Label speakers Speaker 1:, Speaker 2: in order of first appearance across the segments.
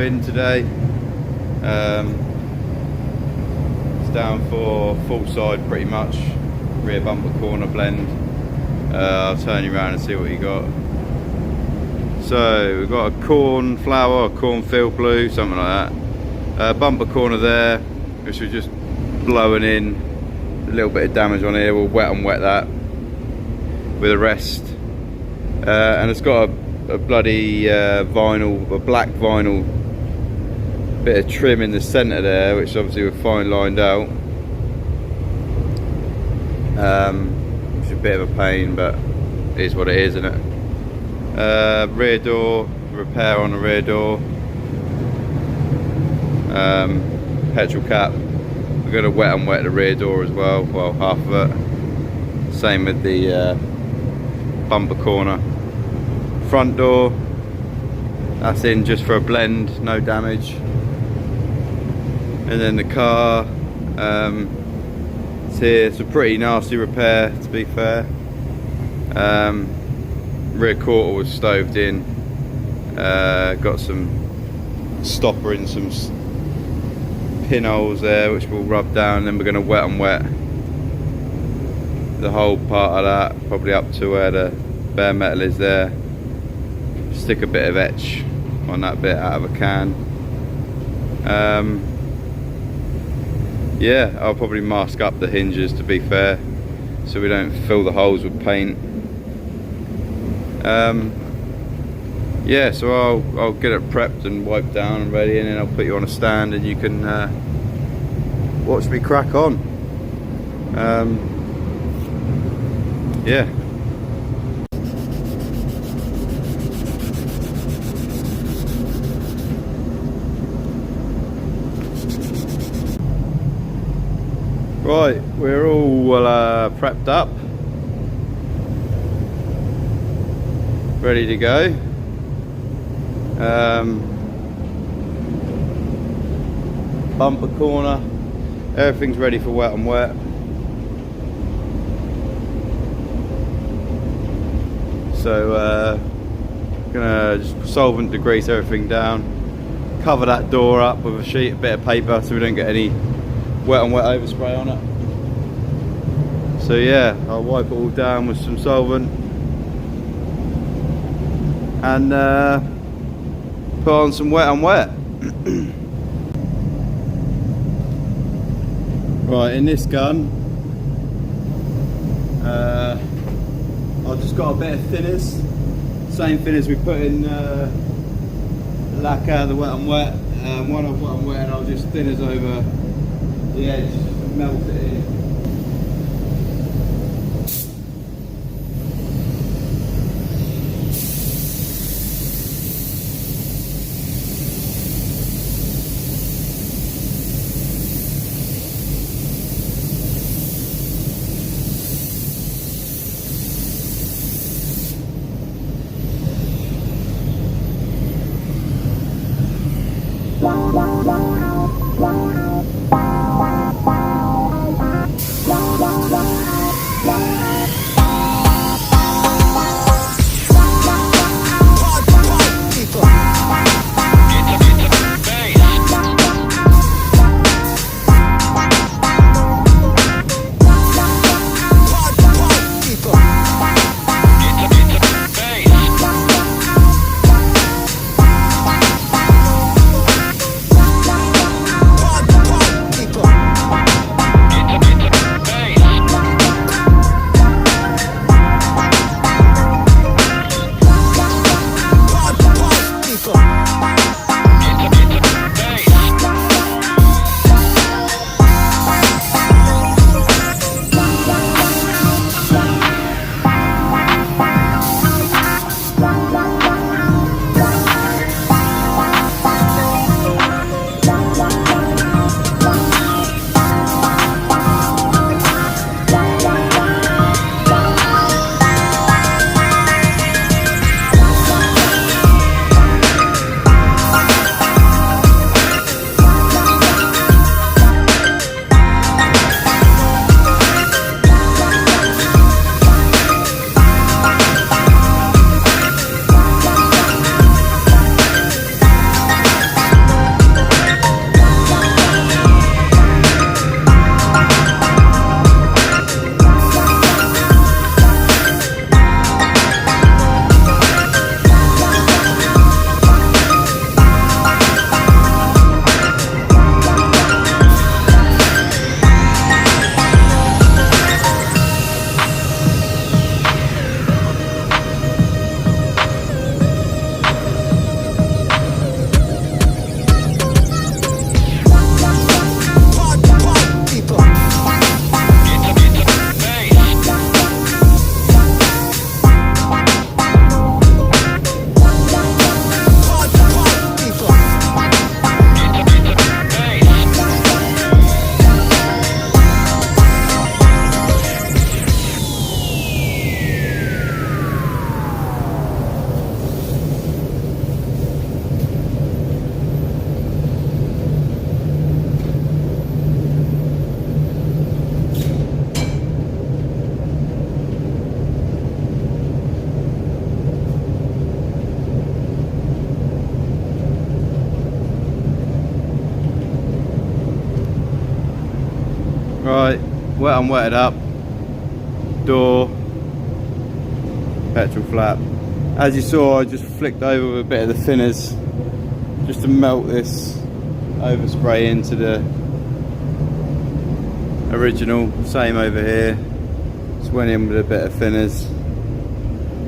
Speaker 1: in today. It's down for full side pretty much, rear bumper corner blend. I'll turn you around and see what you got. So we've got a cornflower, cornfield blue, something like that. Bumper corner there, which we're just blowing in. A little bit of damage on here, we'll wet and wet that with the rest. And it's got a bloody vinyl, a black vinyl bit of trim in the centre there, which obviously we're fine lined out. Which is a bit of a pain, but it is what it is, isn't it? Rear door, repair on the rear door. Petrol cap. We're going to wet and wet the rear door as well, well, half of it. Same with the bumper corner. Front door, that's in just for a blend, no damage. And then the car, it's here. It's a pretty nasty repair, to be fair. Rear quarter was stoved in. Got some stopper in some pinholes there, which we'll rub down. Then we're going to wet and wet the whole part of that, probably up to where the bare metal is there. Stick a bit of etch on that bit out of a can. Yeah, I'll probably mask up the hinges, to be fair, so we don't fill the holes with paint. Yeah, so I'll get it prepped and wiped down and ready, and then I'll put you on a stand and you can watch me crack on. Yeah. Right, we're all prepped up, ready to go. Bumper corner, everything's ready for wet and wet. So gonna just solvent degrease everything down, cover that door up with a bit of paper so we don't get any wet and wet overspray on it. So yeah, I'll wipe it all down with some solvent and put on some wet and wet. Right, in this gun I've just got a bit of thinners, same thinners we put in lacquer, the wet and wet. One of wet and wet, and I'll just thinners over the edge, melt it in. Right, wet and wetted up. Door, petrol flap. As you saw, I just flicked over with a bit of the thinners just to melt this overspray into the original. Same over here. Just went in with a bit of thinners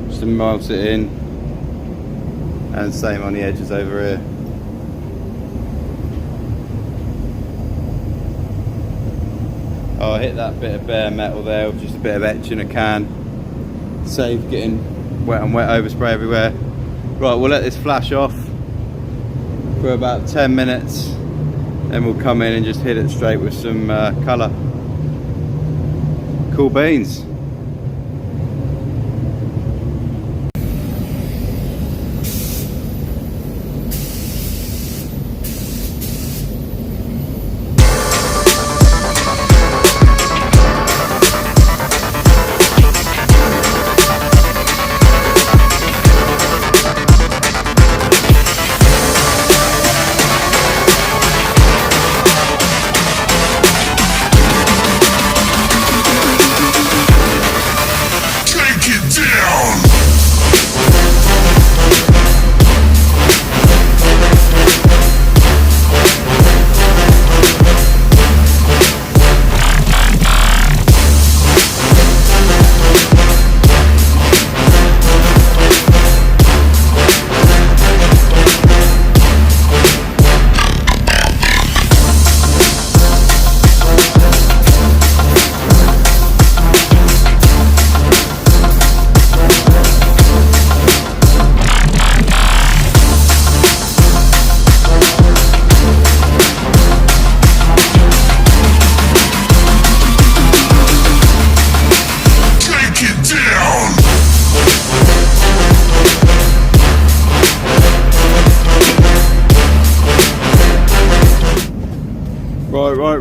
Speaker 1: just to melt it in, and same on the edges over here. Oh, I hit that bit of bare metal there with just a bit of etch in a can. Save getting wet and wet overspray everywhere. Right, we'll let this flash off for about 10 minutes, then we'll come in and just hit it straight with some colour. Cool beans.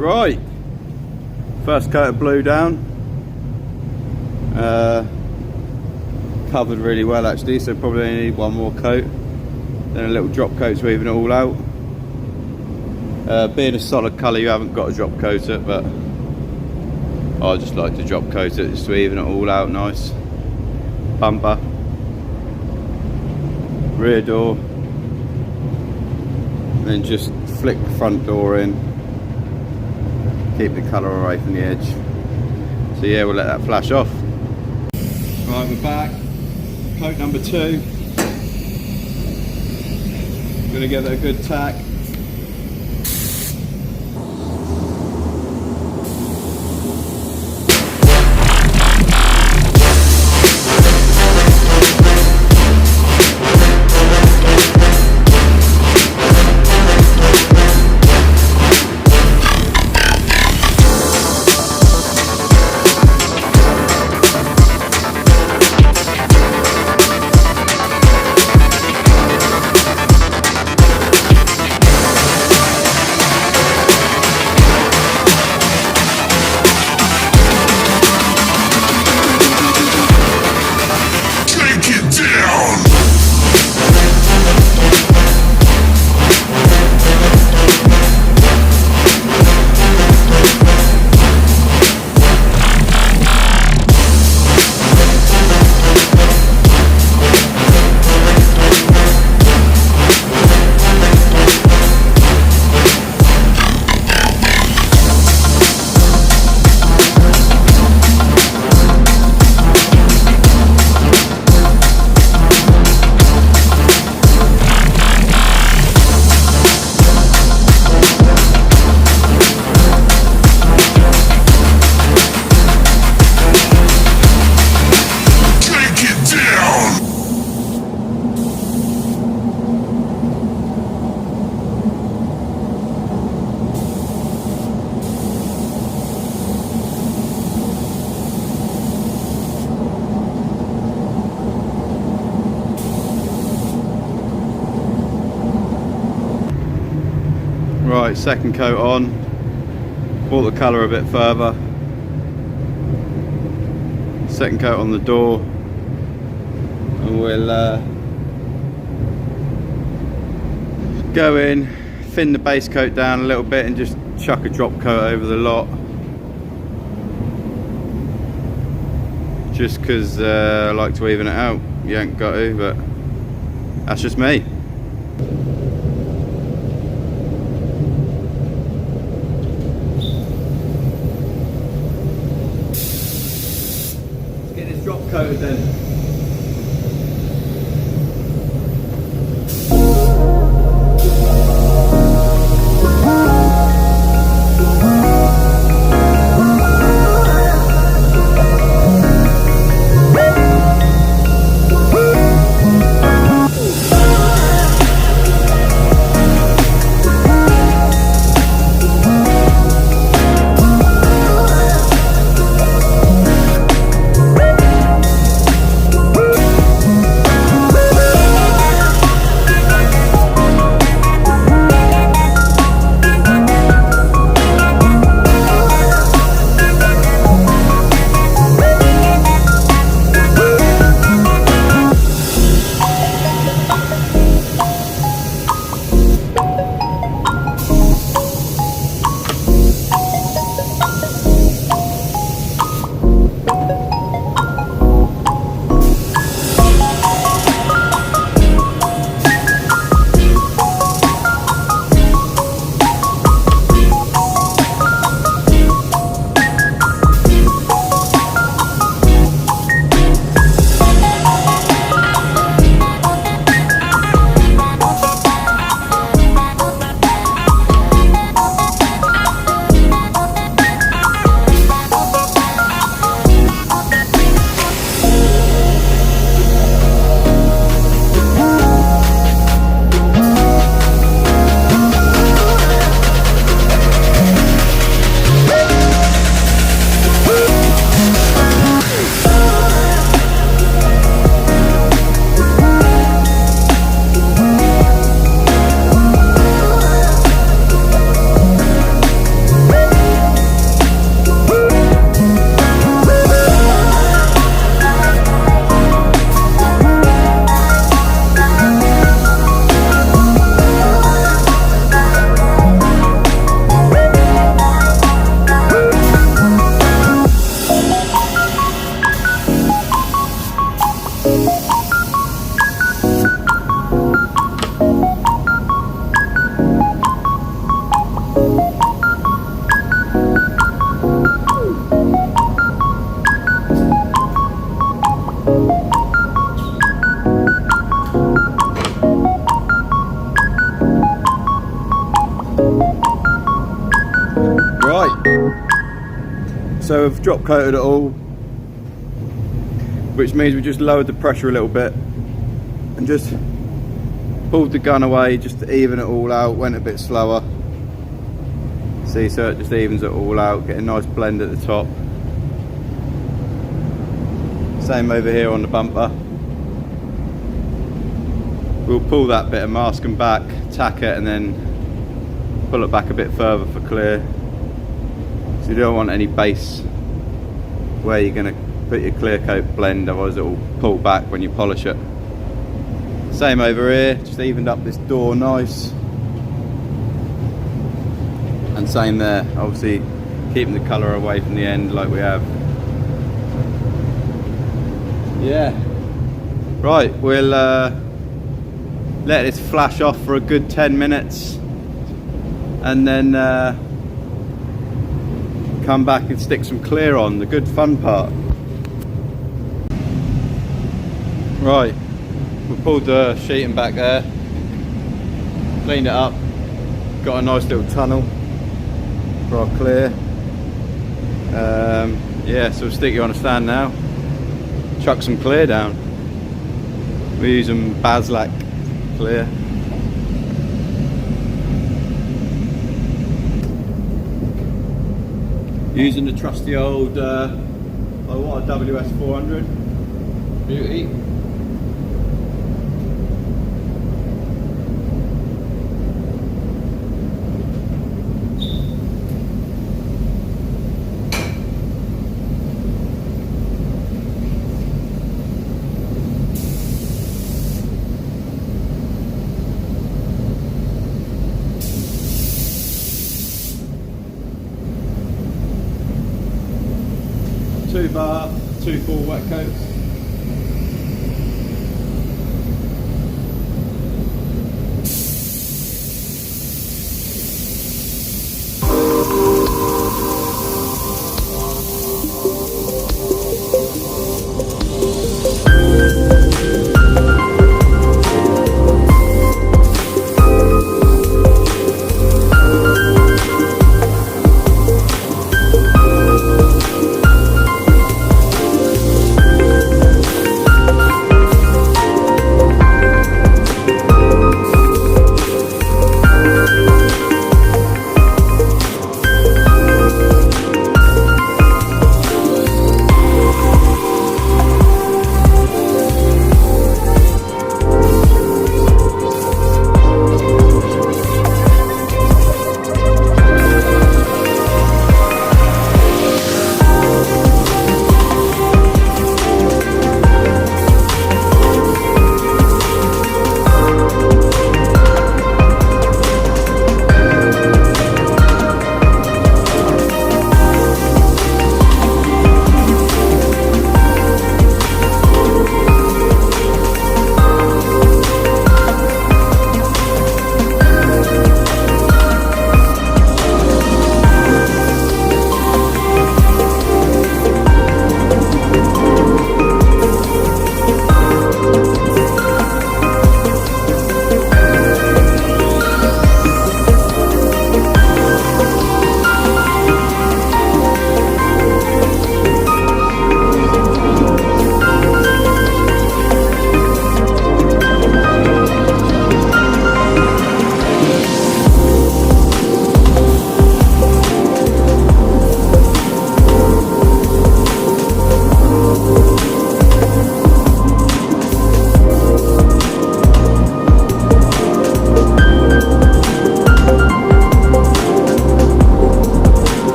Speaker 1: Right. First coat of blue down. Covered really well actually, so probably only need one more coat. Then a little drop coat to even it all out. Being a solid colour, you haven't got to drop coat it, but I just like to drop coat it just to even it all out nice. Bumper, rear door, then just flick the front door in. Keep the colour away from the edge. So yeah, we'll let that flash off. Right, we're back. Coat number 2. Gonna give it a good tack. Right, second coat on, brought the colour a bit further. Second coat on the door, and we'll go in, thin the base coat down a little bit and just chuck a drop coat over the lot. just because I like to even it out. You ain't got to, but that's just me. Let's get this drop coated then. So we've drop coated it all, which means we just lowered the pressure a little bit and just pulled the gun away just to even it all out. Went a bit slower, see, so it just evens it all out, get a nice blend at the top. Same over here on the bumper. We'll pull that bit of masking back, tack it, and then pull it back a bit further for clear. So you don't want any base where you're going to put your clear coat blend, otherwise it will pull back when you polish it. Same over here, just evened up this door nice. And same there, obviously keeping the colour away from the end like we have. Yeah. Right, we'll let this flash off for a good 10 minutes and then come back and stick some clear on, the good fun part. Right, we pulled the sheeting back there, cleaned it up, got a nice little tunnel for our clear. Yeah, so we'll stick you on a stand now, chuck some clear down. We're using Baslac clear. Using the trusty old what, WS400 Beauty. Two bar. 2 full wet coats.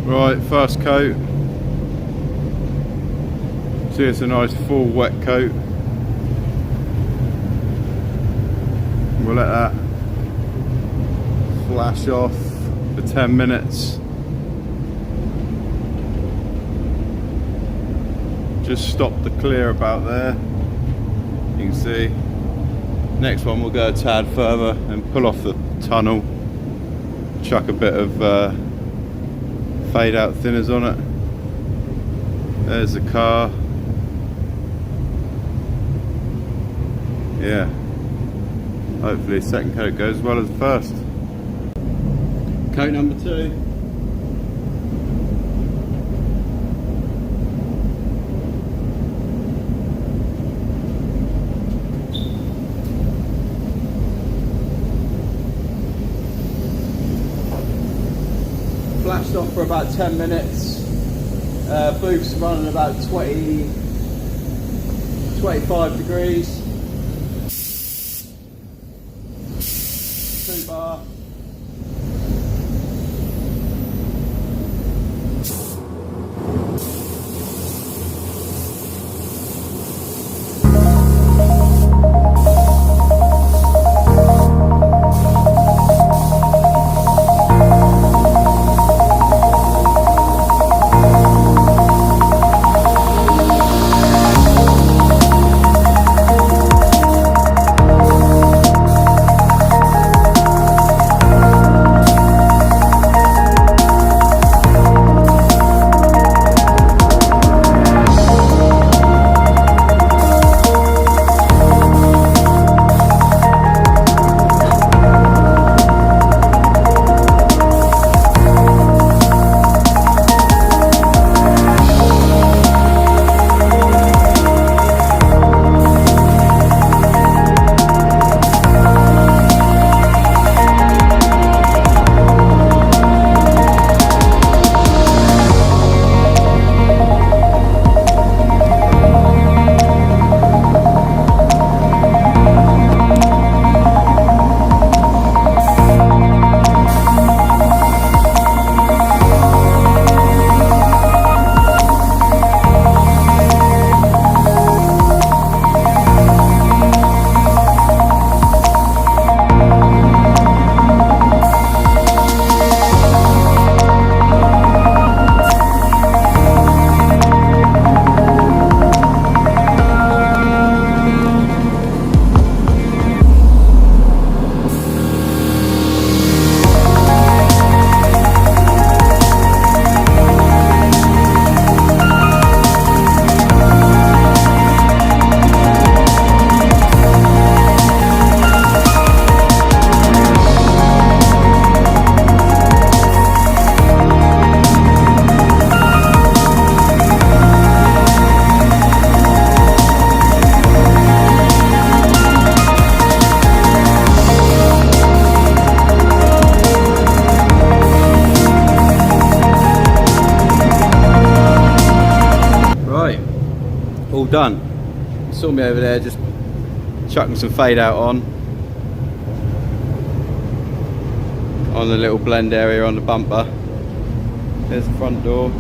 Speaker 1: Right, first coat. See, it's a nice full wet coat. We'll let that flash off for 10 minutes. Just stop the clear about there. You can see. Next one we'll go a tad further and pull off the tunnel. Chuck a bit of fade out thinners on it. There's the car. Yeah. Hopefully the second coat goes as well as the first. Coat number 2. Flashed off for about 10 minutes. Booth's running about 25 degrees. 2 bar. all done. Saw me over there just chucking some fade out on the little blend area on the bumper. There's the front door.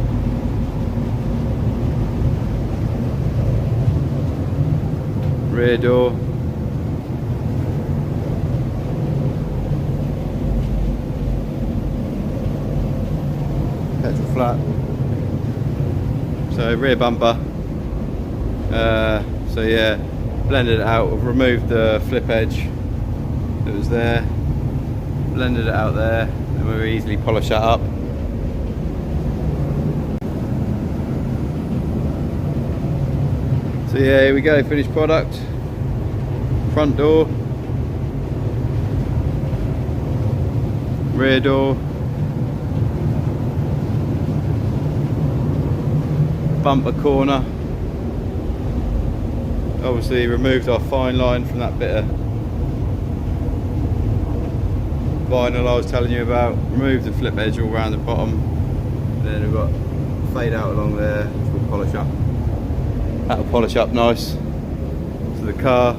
Speaker 1: Rear door. Petrol flat. So rear bumper. So yeah, blended it out. I've removed the flip edge that was there. Blended it out there, and we'll easily polish that up. So yeah, here we go, finished product. Front door, rear door, bumper corner. Obviously removed our fine line from that bit of vinyl I was telling you about. Removed the flip edge all around the bottom. Then we've got fade out along there, which we'll polish up. That'll polish up nice to the car.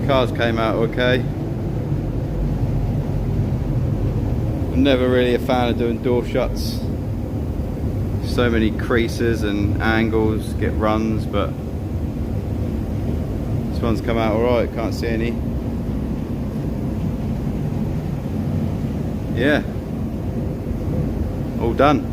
Speaker 1: Cars came out okay. I'm never really a fan of doing door shuts. So many creases and angles, get runs, but this one's come out alright, can't see any. Yeah, all done.